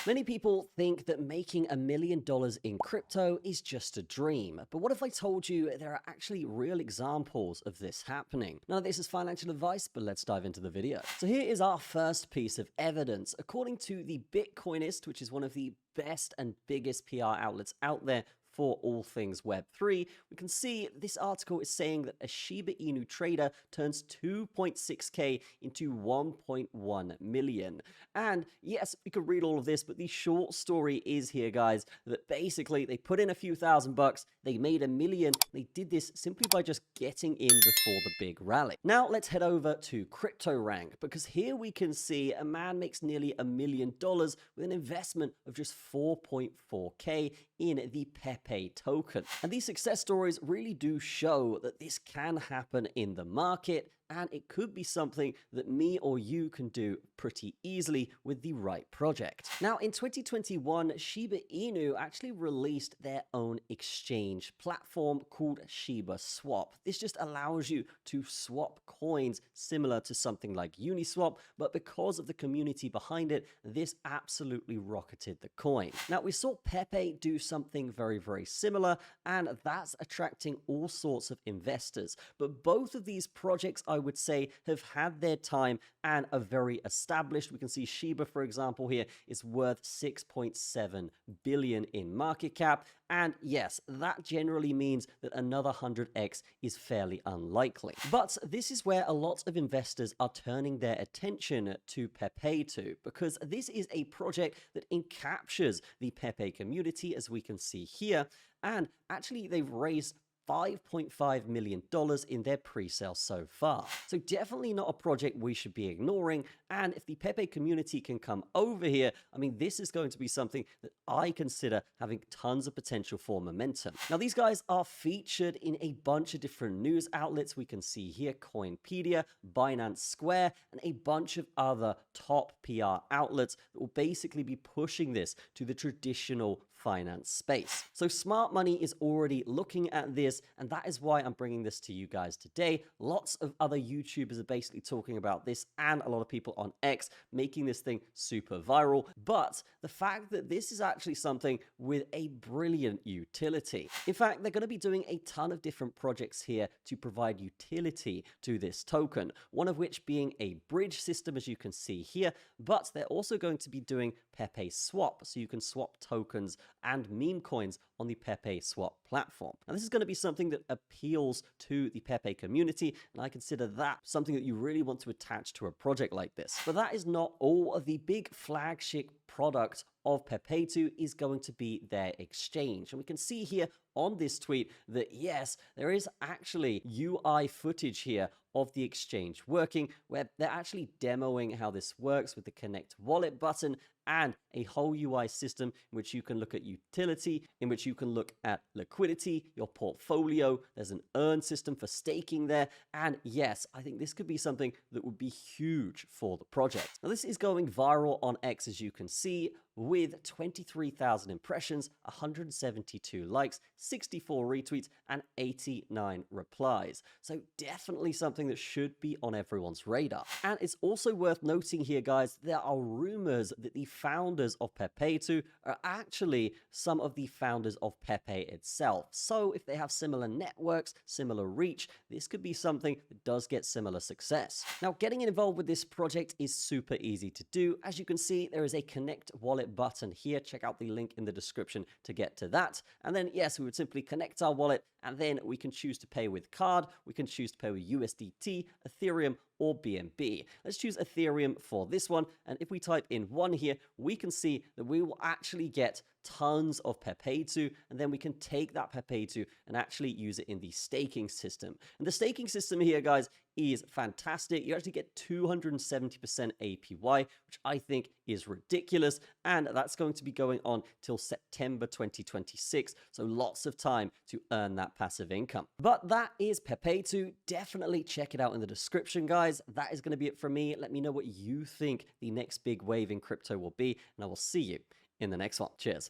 Many people think that making $1 million in crypto is just a dream. But what if I told you there are actually real examples of this happening? None of this is financial advice, but let's dive into the video. So here is our first piece of evidence. According to the Bitcoinist, which is one of the best and biggest PR outlets out there for all things Web3, we can see this article is saying that a Shiba Inu trader turns 2.6k into 1.1 million. And yes, we could read all of this, but the short story is here, guys, that basically they put in a few $1,000, they made $1 million. They did this simply by just getting in before the big rally. Now let's head over to CryptoRank, because here we can see a man makes nearly $1 million with an investment of just 4.4k in the Pepe token. And these success stories really do show that this can happen in the market, and it could be something that me or you can do pretty easily with the right project. Now, in 2021, Shiba Inu actually released their own exchange platform called PepetoSwap. This just allows you to swap coins similar to something like Uniswap, but because of the community behind it, this absolutely rocketed the coin. Now, we saw Pepe do something very, very similar, and that's attracting all sorts of investors. But both of these projects, I would say, have had their time and are very established. We can see Sheibba, for example, here is worth 6.7 billion in market cap. And yes, that generally means that another 100x is fairly unlikely. But this is where a lot of investors are turning their attention to Pepeto, because this is a project that encaptures the Pepe community, as we can see here. And actually, they've raised $5.5 million in their pre-sale so far. So definitely not a project we should be ignoring. And if the Pepe community can come over here, I mean, this is going to be something that I consider having tons of potential for momentum. Now, these guys are featured in a bunch of different news outlets. We can see here Coinpedia, Binance Square, and a bunch of other top PR outlets that will basically be pushing this to the traditional finance space. So smart money is already looking at this, and that is why I'm bringing this to you guys today. Lots of other YouTubers are basically talking about this, and a lot of people on X making this thing super viral. But the fact that this is actually something with a brilliant utility. In fact, they're going to be doing a ton of different projects here to provide utility to this token, one of which being a bridge system, as you can see here, but they're also going to be doing PepetoSwap, so you can swap tokens and meme coins on the PepetoSwap platform. Now, this is going to be something that appeals to the Pepe community, and I consider that something that you really want to attach to a project like this. But that is not all. Of the big flagship product of Pepeto is going to be their exchange. And we can see here on this tweet that yes, there is actually UI footage here of the exchange working, where they're actually demoing how this works with the connect wallet button and a whole UI system in which you can look at utility, in which you can look at liquidity, your portfolio. There's an earn system for staking there. And yes, I think this could be something that would be huge for the project. Now, this is going viral on X, as you can see, with 23,000 impressions, 172 likes, 64 retweets, and 89 replies. So definitely something that should be on everyone's radar. And it's also worth noting here, guys, there are rumors that the founders of Pepeto are actually some of the founders of Pepe itself. So if they have similar networks, similar reach, this could be something that does get similar success. Now, getting involved with this project is super easy to do. As you can see, there is a connect wallet button here. Check out the link in the description to get to that. And then, yes, we would simply connect our wallet, and then we can choose to pay with card. We can choose to pay with USDT, Ethereum, or BNB. Let's choose Ethereum for this one. And if we type in 1 here, we can see that we will actually get tons of Pepeto, and then we can take that Pepeto and actually use it in the staking system. And the staking system here, guys, is fantastic. You actually get 270% APY, which I think is ridiculous. And that's going to be going on till September 2026. So lots of time to earn that passive income. But that is Pepeto. Definitely check it out in the description, guys. That is going to be it from me. Let me know what you think the next big wave in crypto will be, and I will see you in the next one. Cheers.